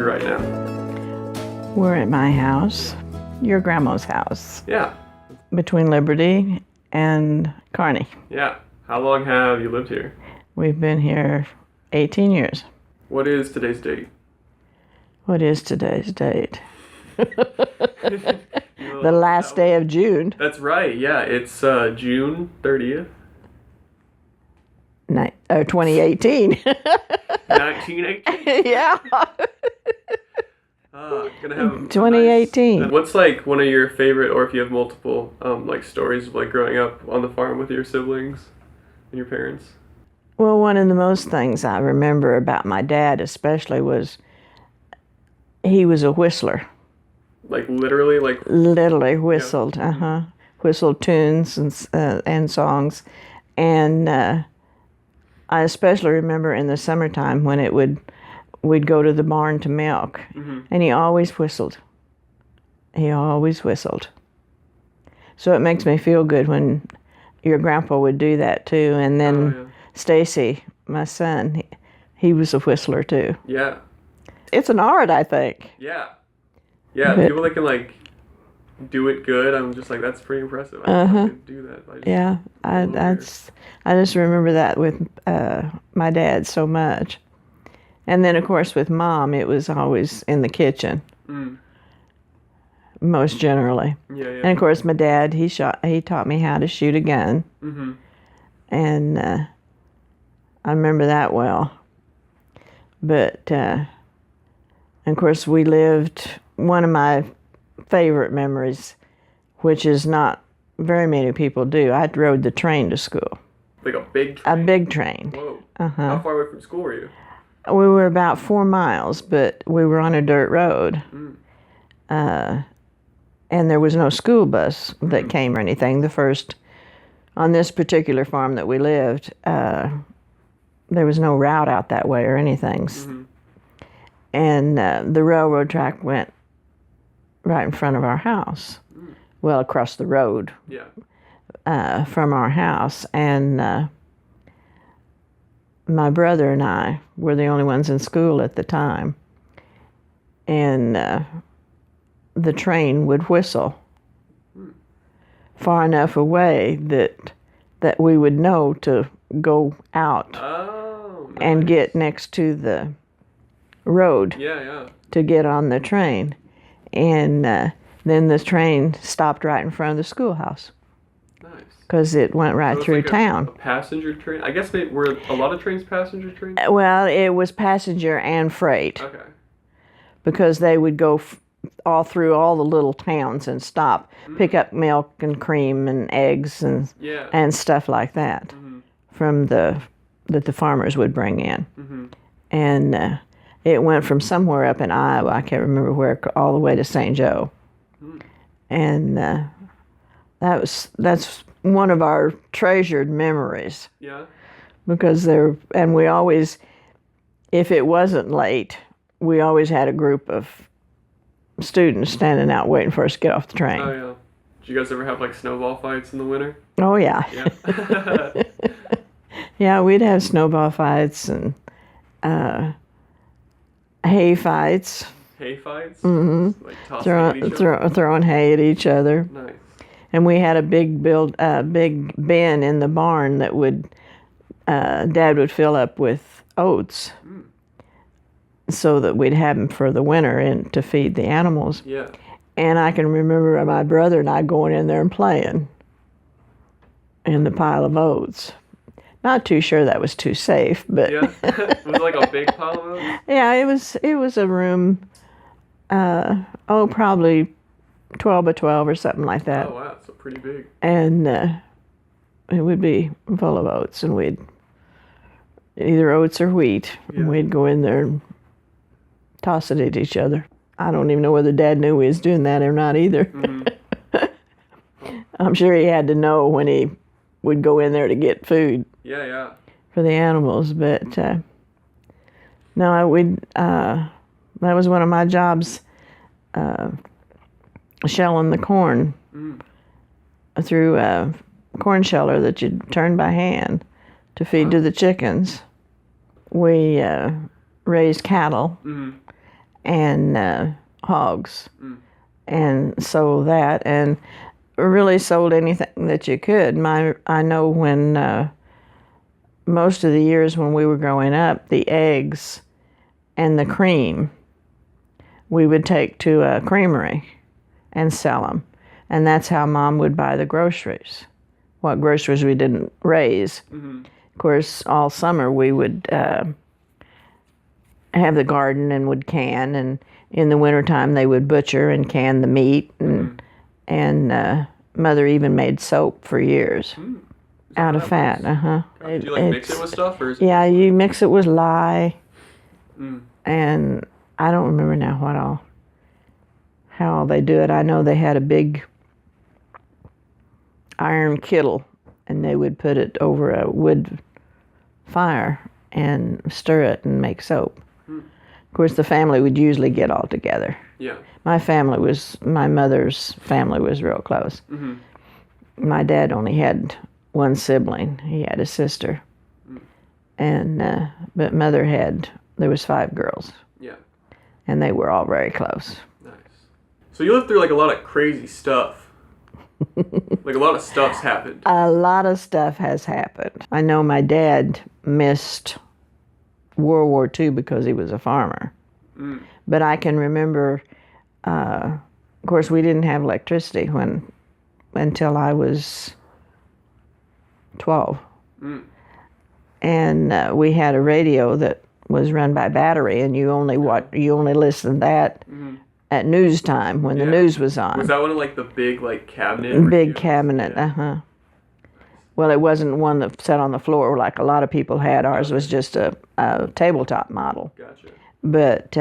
right now? We're at my house, your grandma's house, Yeah. between Liberty and Kearney. Yeah. How long have you lived here? We've been here 18 years. What is today's date? What is today's date? You The last day of June. That's right. Yeah, it's June 30th. 2018. 1918. Yeah. Gonna have a 2018. Nice, what's like one of your favorite, or if you have multiple, like stories of like growing up on the farm with your siblings and your parents? Well, one of the most things I remember about my dad especially was he was a whistler. Like literally, like Literally whistled, whistled tunes and songs, and I especially remember in the summertime when we'd go to the barn to milk, and he always whistled. He always whistled. So it makes me feel good when your grandpa would do that too, and then Stacy, my son, he was a whistler too. Yeah. It's an art, I think. Yeah. Yeah, people that can like do it good, I'm just like, that's pretty impressive. I could do that. I just remember that with my dad so much. And then of course with Mom, it was always in the kitchen. Most generally. Yeah. And of course my dad, he taught me how to shoot a gun. And I remember that well. But of course we lived, one of my favorite memories, which is not very many people do, I rode the train to school. Like a big train? A big train. Whoa. How far away from school were you? We were about 4 miles, but we were on a dirt road. And there was no school bus that came or anything. On this particular farm that we lived, there was no route out that way or anything. And the railroad track went right in front of our house. Well, across the road from our house. And my brother and I were the only ones in school at the time. And the train would whistle far enough away that we would know to go out and get next to the road to get on the train. And then the train stopped right in front of the schoolhouse. Nice. Because it went right through like town. A passenger train? I guess were a lot of trains passenger trains? Well, it was passenger and freight. Okay. Because they would go all through all the little towns and stop, pick up milk and cream and eggs and stuff like that that the farmers would bring in. And it went from somewhere up in Iowa, I can't remember where, all the way to St. Joe. And that's one of our treasured memories. Yeah. Because we always, if it wasn't late, we always had a group of students standing out waiting for us to get off the train. Oh, yeah. Did you guys ever have like snowball fights in the winter? Oh, yeah. Yeah, we'd have snowball fights and hay fights. Hay fights? Like throwing hay at each other. Nice. And we had a big bin in the barn that Dad would fill up with oats, so that we'd have them for the winter and to feed the animals. Yeah. And I can remember my brother and I going in there and playing in the pile of oats. Not too sure that was too safe, but yeah. Was it like a big pile of oats? Yeah, it was a room, probably 12 by 12 or something like that. Oh wow, so pretty big. And it would be full of oats, and we'd either oats or wheat, and we'd go in there and toss it at each other. I don't even know whether Dad knew we was doing that or not either. I'm sure he had to know when he would go in there to get food. Yeah. For the animals, but no, that was one of my jobs, shelling the corn through a corn sheller that you turn by hand to feed to the chickens. We raised cattle, and hogs, and sold that, and really sold anything that you could. I know when most of the years when we were growing up, the eggs and the cream we would take to a creamery and sell them, and that's how Mom would buy the groceries. What groceries we didn't raise. Of course, all summer we would have the garden and would can, and in the wintertime they would butcher and can the meat, and Mother even made soap for years out of fat. Do you mix it with stuff, or is it yeah, you mix it with lye, and I don't remember now how they do it. I know they had a big iron kettle, and they would put it over a wood fire and stir it and make soap. Of course, the family would usually get all together. Yeah. My mother's family was real close. My dad only had one sibling. He had a sister. And but Mother there was 5 girls. Yeah. And they were all very close. Nice. So you lived through a lot of crazy stuff. A lot of stuff's happened. A lot of stuff has happened. I know my dad missed World War II because he was a farmer. But I can remember, of course, we didn't have electricity until I was 12. And we had a radio that was run by battery, and you only listened to that at news time when the news was on. Was that one of the big cabinet? Big cabinet, Well, it wasn't one that sat on the floor like a lot of people had. Ours was just a tabletop model. Gotcha. But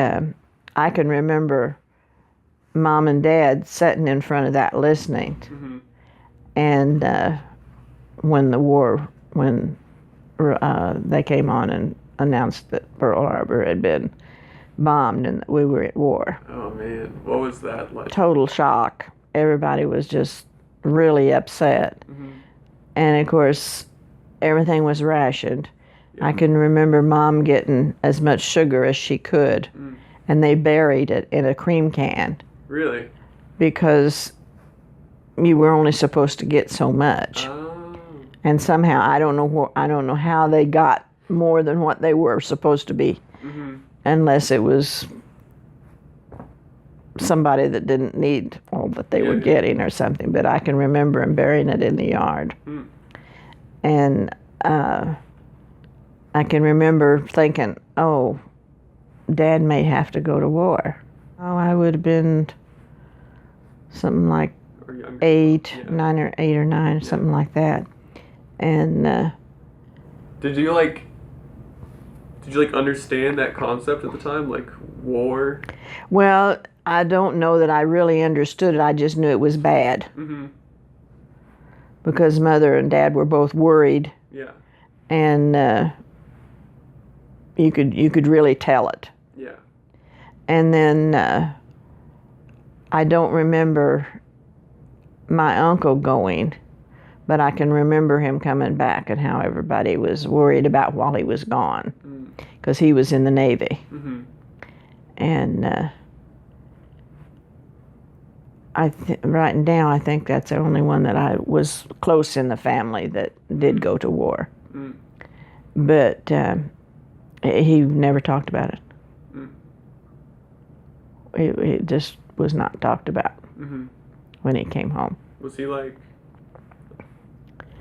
I can remember Mom and Dad sitting in front of that listening. And when they came on and announced that Pearl Harbor had been bombed and that we were at war. Oh, man. What was that like? Total shock. Everybody was just really upset. And, of course, everything was rationed. I can remember Mom getting as much sugar as she could, and they buried it in a cream can. Really? Because you were only supposed to get so much. Oh. And somehow, I don't know how they got more than what they were supposed to be, unless it was somebody that didn't need all that they were getting or something. But I can remember them burying it in the yard. And I can remember thinking, oh, Dad may have to go to war. Oh, I would have been something like 9 or 8 or 9, something like that. And did you understand that concept at the time, war? Well, I don't know that I really understood it. I just knew it was bad. Because Mother and Dad were both worried. Yeah. And you could really tell it. Yeah. And then I don't remember my uncle going, but I can remember him coming back and how everybody was worried about while he was gone, because he was in the Navy. And right now, I think that's the only one that I was close in the family that did go to war. But he never talked about it. It just was not talked about when he came home. Was he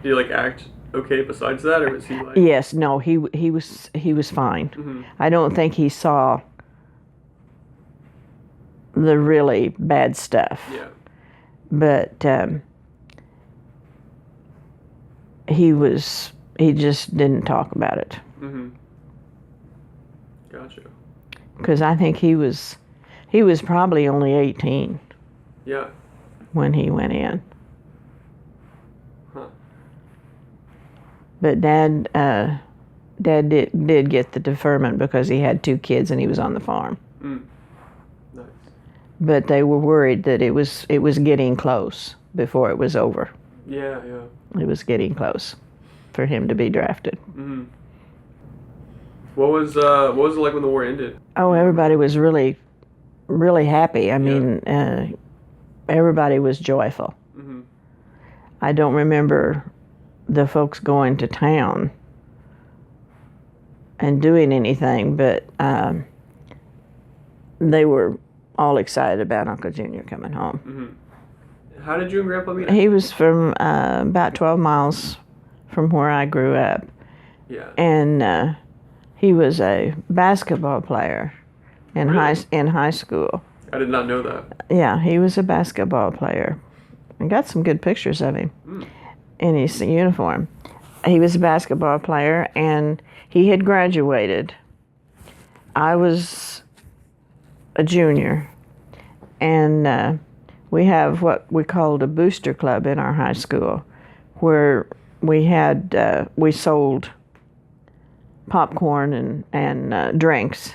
did he act okay besides that, or was he Yes, no, he was fine. I don't think he saw the really bad stuff. Yeah. But he just didn't talk about it. Gotcha. Because I think he was probably only 18. Yeah. When he went in. Huh. But Dad did get the deferment because he had 2 kids and he was on the farm. Nice. But they were worried that it was getting close before it was over. Yeah. It was getting close for him to be drafted. What was it like when the war ended? Oh, everybody was really really happy. I mean, everybody was joyful. Mm-hmm. I don't remember the folks going to town and doing anything, but they were all excited about Uncle Junior coming home. Mm-hmm. How did you and Grandpa meet? He was from about 12 miles from where I grew up. Yeah. And he was a basketball player in high school. I did not know that. Yeah, he was a basketball player. I got some good pictures of him in his uniform. He was a basketball player, and he had graduated. I was a junior, and we have what we called a booster club in our high school, where we sold popcorn and drinks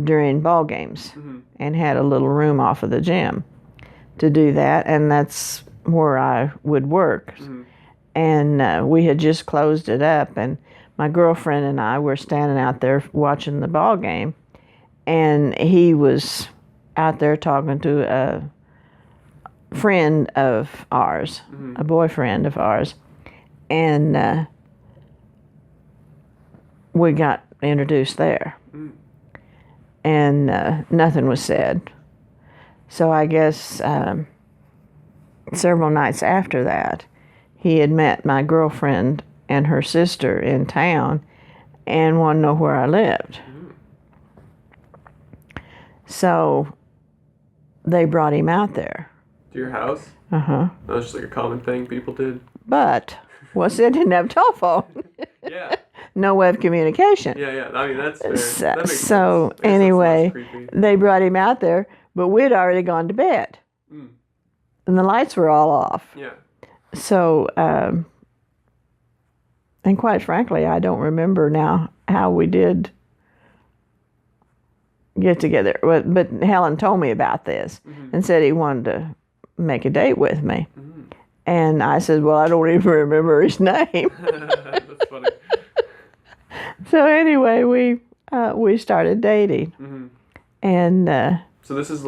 during ball games, and had a little room off of the gym to do that, and that's where I would work. And we had just closed it up, and my girlfriend and I were standing out there watching the ball game, and he was out there talking to a friend of ours, a boyfriend of ours, and we got introduced there. And nothing was said. So I guess several nights after that, he had met my girlfriend and her sister in town and wanted to know where I lived. So they brought him out there. To your house? Uh-huh. That was just like a common thing people did. But, well, they didn't have a telephone. Yeah. No way of communication. Yeah. I mean, that's fair. That makes So sense. I guess anyway, that's less creepy. they brought him out there, but we'd already gone to bed. And the lights were all off. Yeah. So, and quite frankly, I don't remember now how we did get together. But Helen told me about this and said he wanted to make a date with me. And I said, well, I don't even remember his name. That's funny. So anyway, we started dating. And So this is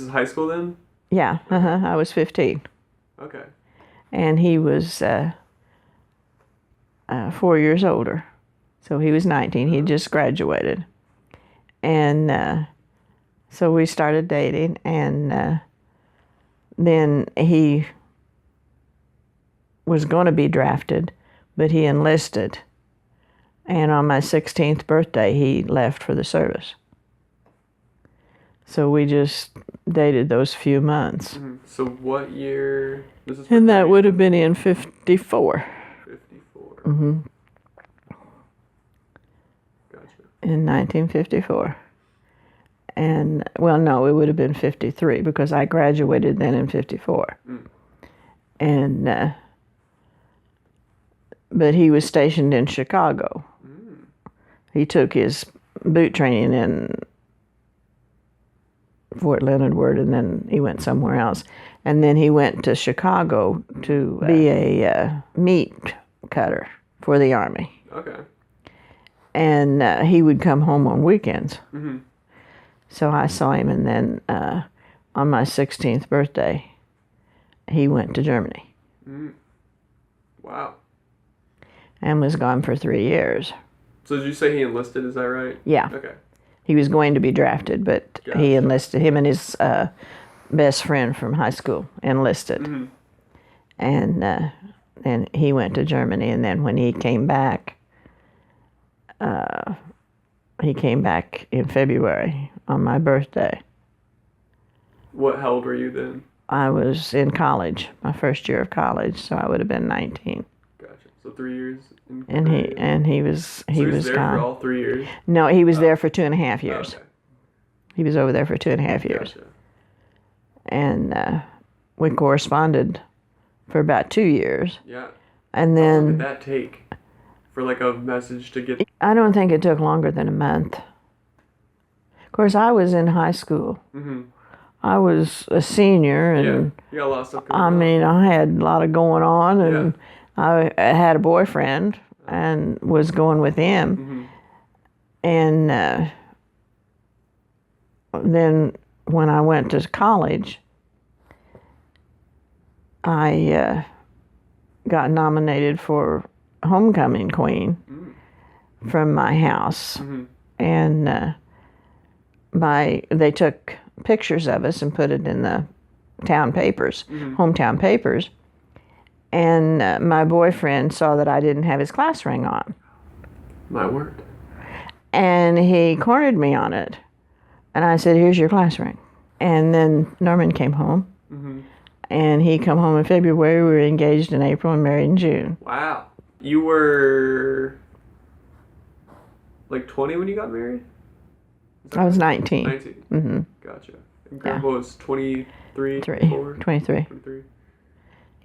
high school then? yeah, I was 15. Okay. And he was 4 years older. So he was 19. He just graduated. And so we started dating, and then he was going to be drafted, but he enlisted. And on my 16th birthday, he left for the service. So we just dated those few months. So what year? This is And that would have been in 54. 54. Gotcha. In 1954. And, well, no, it would have been 53 because I graduated then in 54. And, but he was stationed in Chicago. He took his boot training in Fort Leonard Wood, and then he went somewhere else. And then he went to Chicago to be a meat cutter for the Army. Okay. And he would come home on weekends. So I saw him, and then on my 16th birthday, he went to Germany. Wow. And was gone for 3 years. So did you say he enlisted? Is that right? Yeah. Okay. He was going to be drafted, but he enlisted. Him and his best friend from high school enlisted. And he went to Germany, and then when he came back in February on my birthday. How old were you then? I was in college, my first year of college, so I would have been 19. Gotcha. So 3 years. And he was there gone. for all 3 years? No, he was there for 2.5 years. Okay. He was over there for 2.5 years. Gotcha. And we corresponded for about 2 years. Yeah. And How long then did that take for like a message to get? I don't think it took longer than a month. Of course, I was in high school. I was a senior, and You got a lot of stuff going I on. mean, I had a lot of going on, and I had a boyfriend and was going with him. And then when I went to college, I got nominated for homecoming queen from my house. Mm-hmm. And they took pictures of us and put it in the town papers, hometown papers. And my boyfriend saw that I didn't have his class ring on. My word. And he cornered me on it. And I said, here's your class ring. And then Norman came home. Mm-hmm. And he come home in February. We were engaged in April and married in June. Wow. You were like 20 when you got married? I was 19. 19? Mm-hmm. Gotcha. And Grandpa was 23? 23. 23.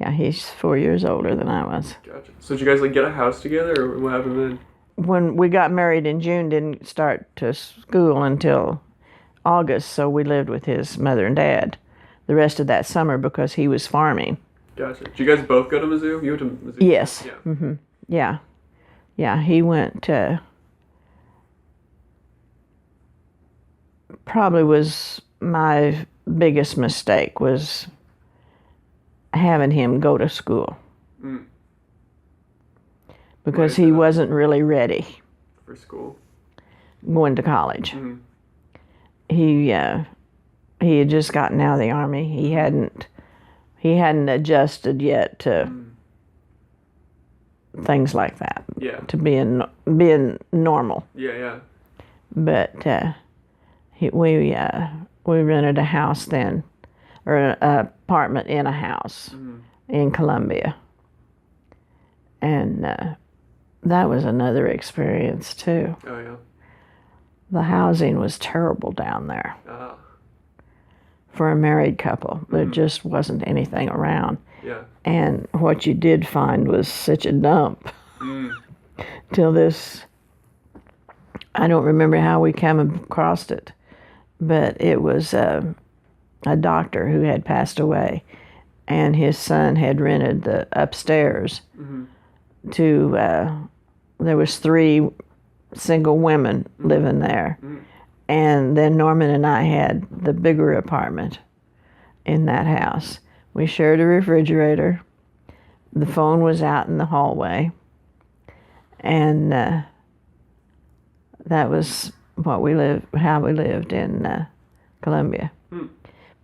Yeah, he's 4 years older than I was. Gotcha. So did you guys like get a house together, or what happened then? When we got married in June, didn't start to school until August, so we lived with his mother and dad the rest of that summer because he was farming. Gotcha. Did you guys both go to Mizzou? You went to Mizzou? Yes. Yeah. Mm-hmm. Yeah. Yeah, he went, probably was my biggest mistake was having him go to school. Mm. Because he wasn't really ready for school, going to college. Mm-hmm. He had just gotten out of the Army. He hadn't adjusted yet to things like that. Yeah. To being normal. Yeah. But we rented a house then, or an apartment in a house in Columbia, and that was another experience too. Oh yeah. The housing was terrible down there. Ah. For a married couple. There just wasn't anything around. Yeah. And what you did find was such a dump. Till this, I don't remember how we came across it, but it was a doctor who had passed away, and his son had rented the upstairs to, there was 3 single women living there. And then Norman and I had the bigger apartment in that house. We shared a refrigerator. The phone was out in the hallway. And that was how we lived in Columbia.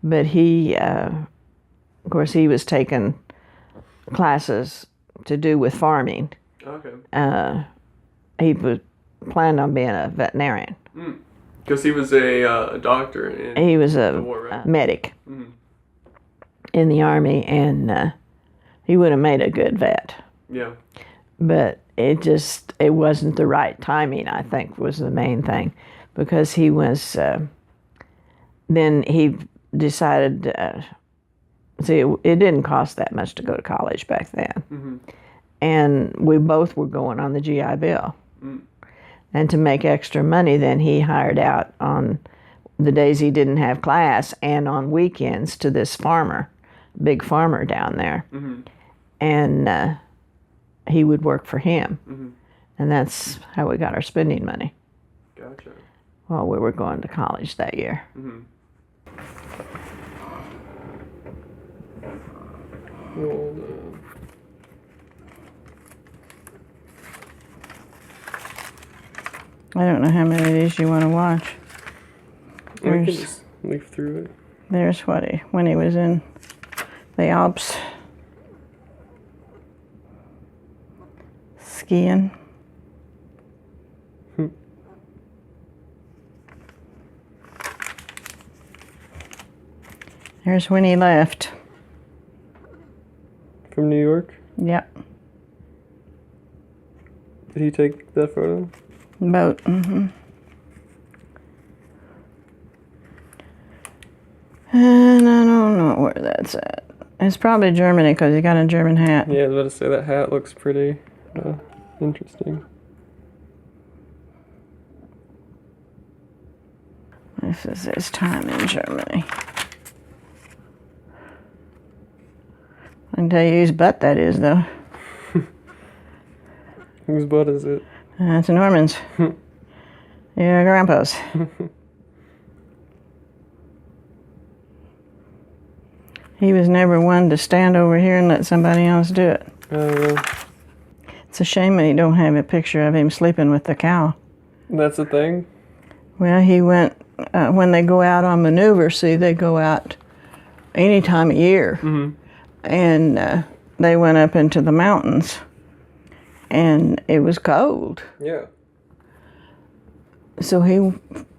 But he, of course, he was taking classes to do with farming. Okay. He was planning on being a veterinarian. Because he was a doctor. He was a war, right? medic in the Army, and he would have made a good vet. Yeah. But it wasn't the right timing, I think, was the main thing. Because he was, then he decided, see, it didn't cost that much to go to college back then. And we both were going on the GI Bill. And to make extra money, then he hired out on the days he didn't have class and on weekends to this farmer, big farmer down there. And he would work for him. And that's how we got our spending money. Gotcha. While we were going to college that year. Well, I don't know how many of these you want to watch. we can just leaf through it. There's when he was in the Alps skiing. There's when he left. From New York? Yep. Did he take that photo? Boat. And I don't know where that's at. It's probably Germany because he got a German hat. Yeah, I was about to say that hat looks pretty interesting. This is his time in Germany. I can tell you whose butt that is, though. Whose butt is it? It's Norman's. Your grandpa's. He was never one to stand over here and let somebody else do it. Yeah. It's a shame that you don't have a picture of him sleeping with the cow. That's the thing? Well, he went, when they go out on maneuver, see, they go out any time of year. Mm-hmm. And they went up into the mountains, and it was cold. Yeah. So he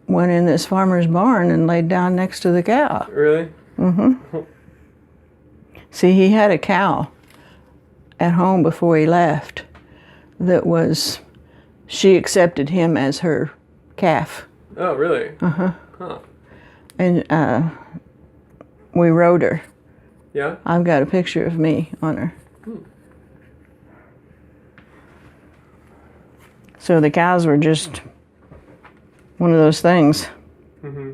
went in this farmer's barn and laid down next to the cow. Really? Mm-hmm. See, he had a cow at home before he left that was, she accepted him as her calf. Oh, really? Uh-huh. Huh. And we rode her. Yeah? I've got a picture of me on her. So the cows were just one of those things. Mm-hmm.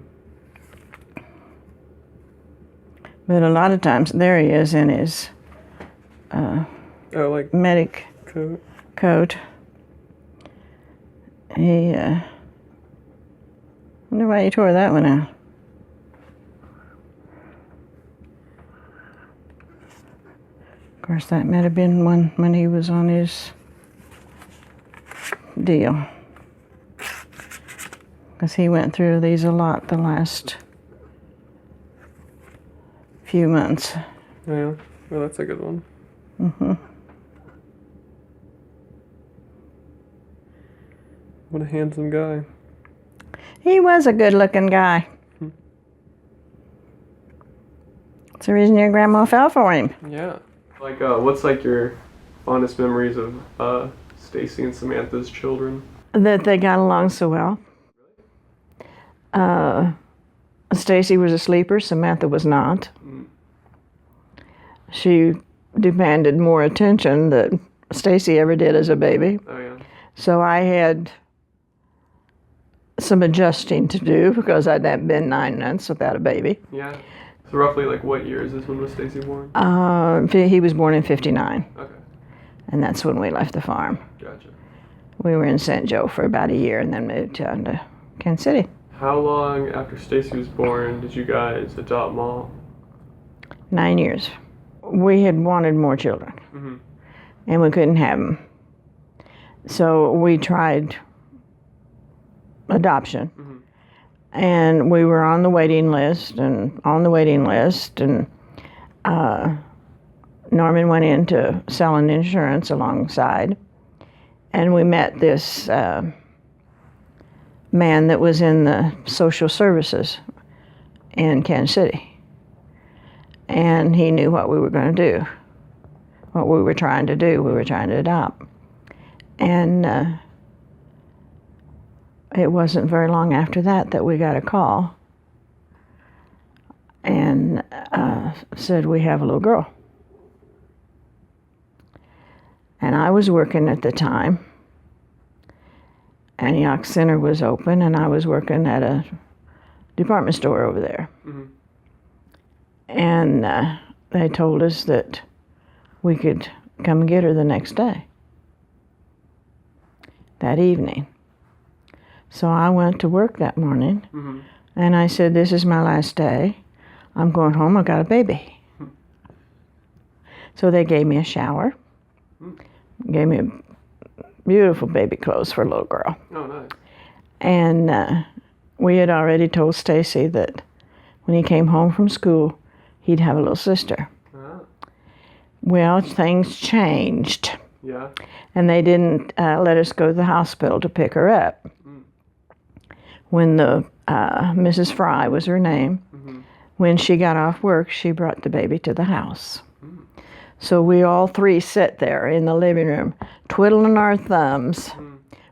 But a lot of times, there he is in his like medic coat. He, wonder why he tore that one out. Of course, that might have been one when he was on his deal. Because he went through these a lot the last few months. Yeah. Well, that's a good one. Mm-hmm. What a handsome guy. He was a good-looking guy. That's the reason your grandma fell for him. Yeah. Like, what's like your fondest memories of Stacy and Samantha's children? That they got along so well. Stacy was a sleeper. Samantha was not. She demanded more attention than Stacy ever did as a baby. Oh, yeah. So I had some adjusting to do because I'd been 9 months without a baby. Yeah. So roughly, like, what year is this? When was Stacy born? He was born in 59. Okay. And that's when we left the farm. Gotcha. We were in St. Joe for about a year and then moved down to Kansas City. How long after Stacy was born did you guys adopt Ma? 9 years. We had wanted more children. Mm-hmm. And we couldn't have them. So we tried adoption. Mm-hmm. And we were on the waiting list, and Norman went into selling insurance alongside, and we met this man that was in the social services in Kansas City. And he knew what we were going to do, what we were trying to do. We were trying to adopt. And it wasn't very long after that we got a call and said, we have a little girl. And I was working at the time. Antioch Center was open, and I was working at a department store over there. Mm-hmm. And they told us that we could come and get her the next day, that evening. So I went to work that morning, Mm-hmm. and I said, this is my last day. I'm going home. I got a baby. So they gave me a shower, gave me beautiful baby clothes for a little girl. Oh, nice. And we had already told Stacy that when he came home from school, he'd have a little sister. Ah. Well, things changed, Yeah. and they didn't let us go to the hospital to pick her up. When the Mrs. Fry was her name, Mm-hmm. when she got off work, she brought the baby to the house. So we all three sat there in the living room, twiddling our thumbs,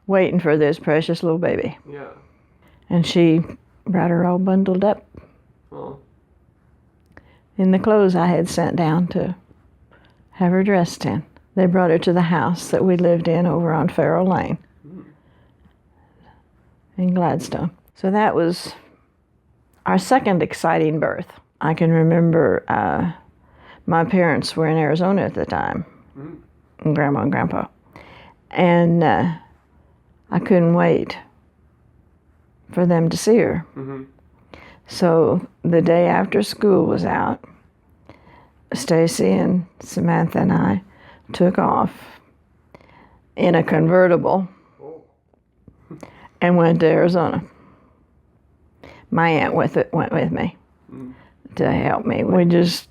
waiting for this precious little baby. Yeah. And she brought her all bundled up Oh. in the clothes I had sent down to have her dressed in. They brought her to the house that we lived in over on Farrell Lane in Gladstone. So that was our second exciting birth. I can remember my parents were in Arizona at the time, and Grandma and Grandpa. And I couldn't wait for them to see her. Mm-hmm. So the day after school was out, Stacy and Samantha and I took off in a convertible and went to Arizona. My aunt went with me to help me. We just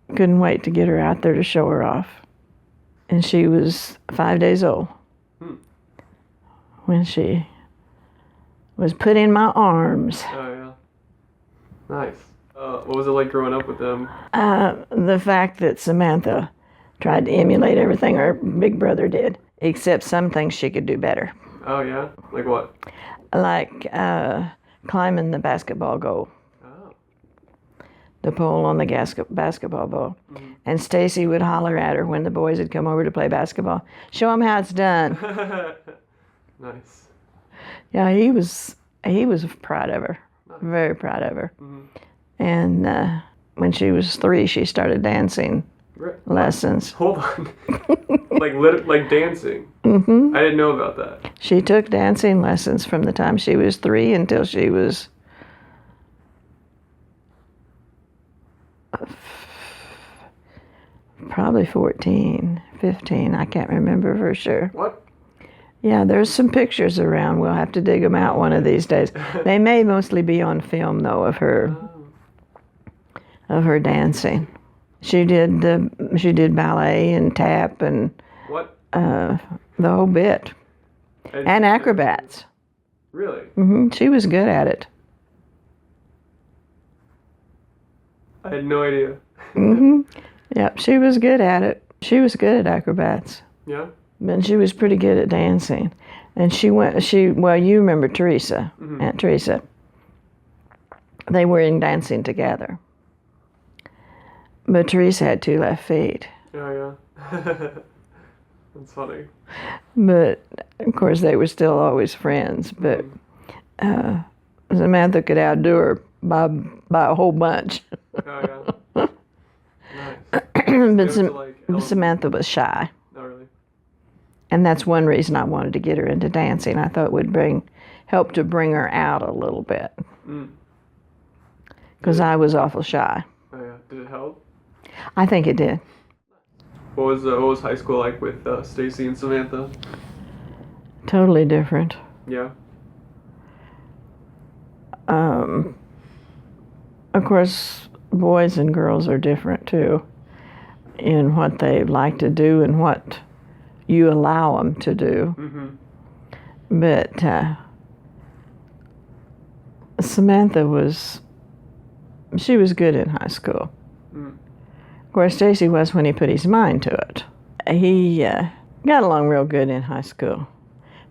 couldn't wait to get her out there to show her off. And she was 5 days old when she was put in my arms. Oh, yeah. Nice. What was it like growing up with them? The fact that Samantha tried to emulate everything her big brother did, except some things she could do better. Oh, yeah? Like what? Like climbing the basketball goal. The pole on the basketball goal. And Stacy would holler at her when the boys would come over to play basketball. Show them how it's done. Nice. Yeah, he was proud of her. Nice. Very proud of her. And when she was 3, she started dancing lessons. Hold on. like dancing? I didn't know about that. She took dancing lessons from the time she was 3 until she was probably 14, 15. I can't remember for sure. What? Yeah, there's some pictures around. We'll have to dig them out one of these days. They may mostly be on film, though, of her dancing. She did ballet and tap and what? The whole bit, and acrobats. Really? She was good at it. I had no idea. Yep, she was good at it. She was good at acrobats. Yeah. And she was pretty good at dancing. And you remember Teresa, Aunt Teresa. They were in dancing together. But Teresa had 2 left feet. Oh, yeah. That's funny. But, of course, they were still always friends. But Samantha could outdo her by a whole bunch. Oh, yeah. Nice. But Samantha was shy. Oh, really? And that's one reason I wanted to get her into dancing. I thought it would help to bring her out a little bit. Because I was awful shy. Oh, yeah. Did it help? I think it did. What was high school like with Stacy and Samantha? Totally different. Yeah. Of course, boys and girls are different too in what they like to do and what you allow them to do. But Samantha was good in high school. Of course, Stacy was when he put his mind to it. He got along real good in high school.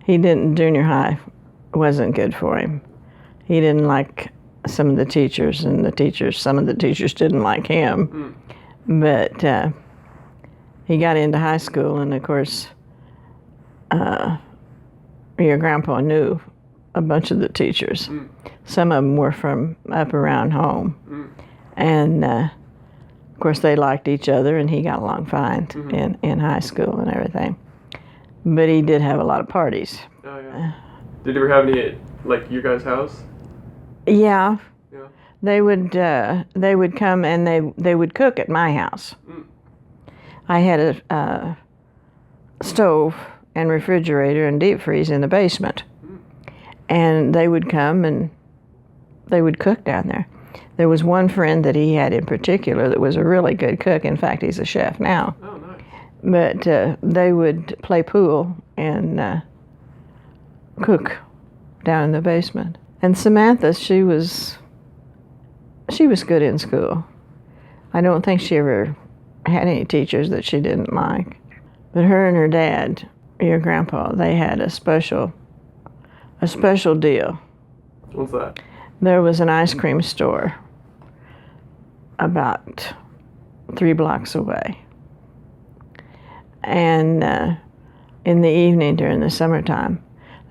Junior high wasn't good for him. He didn't like some of the teachers, and some of the teachers didn't like him. But he got into high school, and of course, your grandpa knew a bunch of the teachers. Some of them were from up around home. And of course, they liked each other, and he got along fine in high school and everything. But he did have a lot of parties. Oh, yeah. Did you ever have any at, like, your guys' house? Yeah. Yeah. They would come and they would cook at my house. I had a stove and refrigerator and deep freeze in the basement. And they would come and they would cook down there. There was one friend that he had in particular that was a really good cook. In fact, he's a chef now. Oh, nice. But they would play pool and cook down in the basement. And Samantha, she was good in school. I don't think she ever had any teachers that she didn't like. But her and her dad, your grandpa, they had a special deal. What's that? There was an ice cream store about 3 blocks away. And in the evening during the summertime,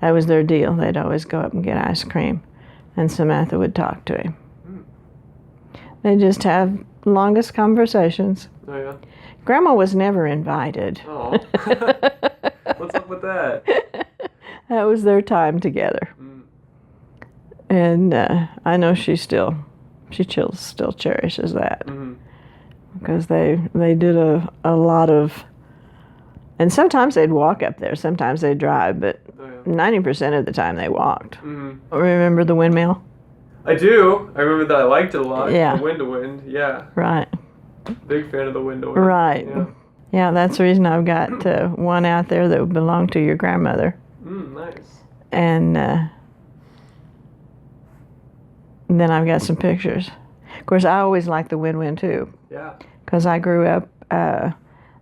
that was their deal. They'd always go up and get ice cream, and Samantha would talk to him. They'd just have longest conversations. Oh, yeah? Grandma was never invited. Oh. What's up with that? That was their time together. And I know she still cherishes that. because they did a lot of, and sometimes they'd walk up there, sometimes they'd drive, but 90% of the time they walked. Remember the windmill? I do. I remember that I liked it a lot. Yeah. The wind, yeah. Right. Big fan of the wind. Right. Yeah, that's the reason I've got one out there that belonged to your grandmother. Nice. And then I've got some pictures. Of course, I always liked the wind too. Yeah. Because I grew up, that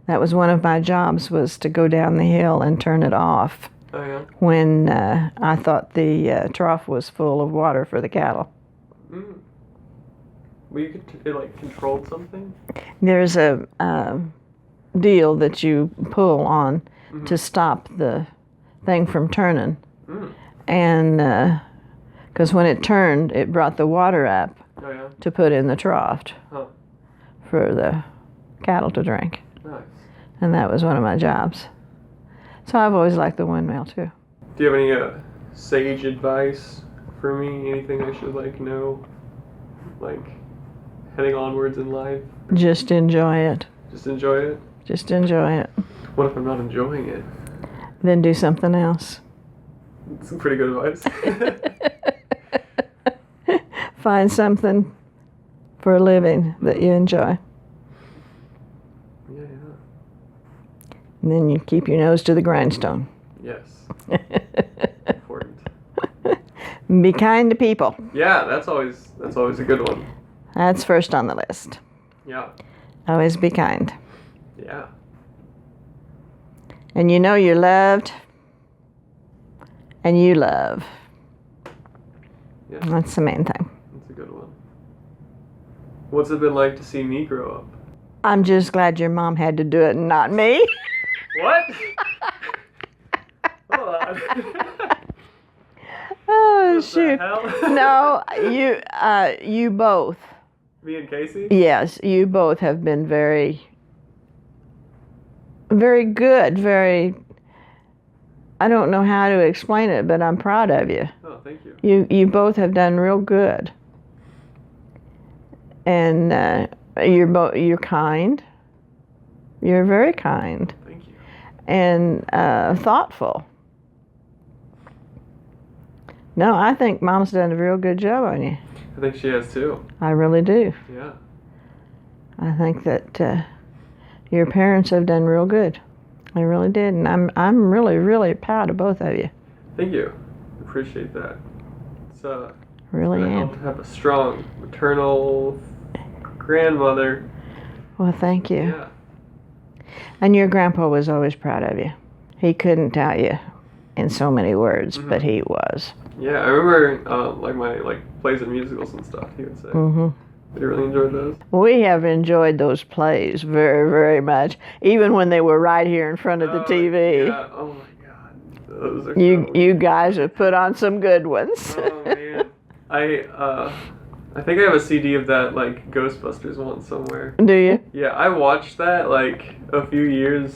was one of my jobs, was to go down the hill and turn it off. Oh, yeah? When I thought the trough was full of water for the cattle. Well, it like controlled something? There's a deal that you pull on to stop the thing from turning. And because when it turned, it brought the water up to put in the trough for the cattle to drink. Nice. And that was one of my jobs. So I've always liked the windmill too. Do you have any sage advice for me? Anything I should know, like heading onwards in life? Just enjoy it. Just enjoy it? Just enjoy it. What if I'm not enjoying it? Then do something else. That's some pretty good advice. Find something for a living that you enjoy. Yeah. And then you keep your nose to the grindstone. Yes. Important. Be kind to people. Yeah, that's always a good one. That's first on the list. Yeah. Always be kind. Yeah. And you know you're loved. And you love. Yeah. That's the main thing. That's a good one. What's it been like to see me grow up? I'm just glad your mom had to do it and not me. What? Hold on. Oh, What shoot. the hell? No, you both. Me and Casey? Yes, you both have been very, very good, very, I don't know how to explain it, but I'm proud of you. Oh, thank you. You both have done real good. And you're kind. You're very kind. Thank you. And thoughtful. No, I think Mom's done a real good job on you. I think she has too. I really do. Yeah. I think that your parents have done real good. They really did, and I'm really, really proud of both of you. Thank you. Appreciate that. It's Really I am. hope to have a strong maternal grandmother. Well, thank you. Yeah. And your grandpa was always proud of you. He couldn't tell you in so many words, but he was. Yeah, I remember my plays and musicals and stuff. He would say. Did you really enjoy those? We have enjoyed those plays very, very much, even when they were right here in front of the TV. Yeah. Oh my God, those are. You guys have put on some good ones. Oh man, I think I have a CD of that Ghostbusters one somewhere. Do you? Yeah, I watched that a few years.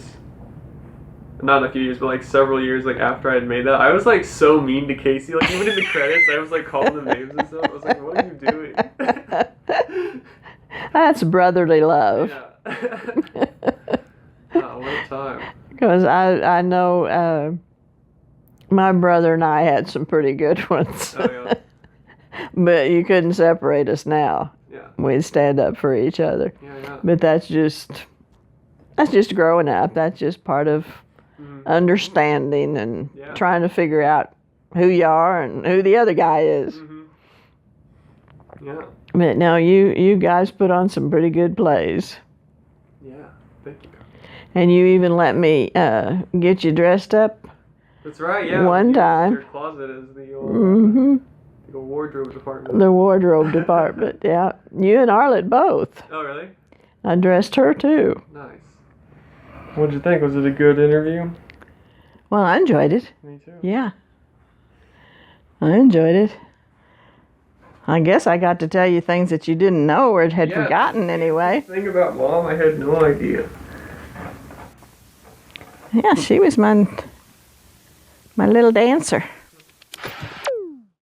Not a few years, but several years after I had made that. I was so mean to Casey. Even in the credits, I was calling them names and stuff. I was like, "What are you doing?" That's brotherly love. Yeah. Oh, what a time. Because I know my brother and I had some pretty good ones. Oh yeah. But you couldn't separate us now. Yeah. We'd stand up for each other. Yeah. But that's just growing up. That's just part of understanding and trying to figure out who you are and who the other guy is. Yeah. But no, you guys put on some pretty good plays. Yeah. Thank you. And you even let me get you dressed up. That's right. Yeah. One time. Your closet is the old, the wardrobe department. The wardrobe department. Yeah. You and Arlette both. Oh really? I dressed her too. Nice. What did you think? Was it a good interview? Well, I enjoyed it. Me too. Yeah. I enjoyed it. I guess I got to tell you things that you didn't know or had forgotten anyway. The thing about Mom, I had no idea. Yeah, she was my little dancer.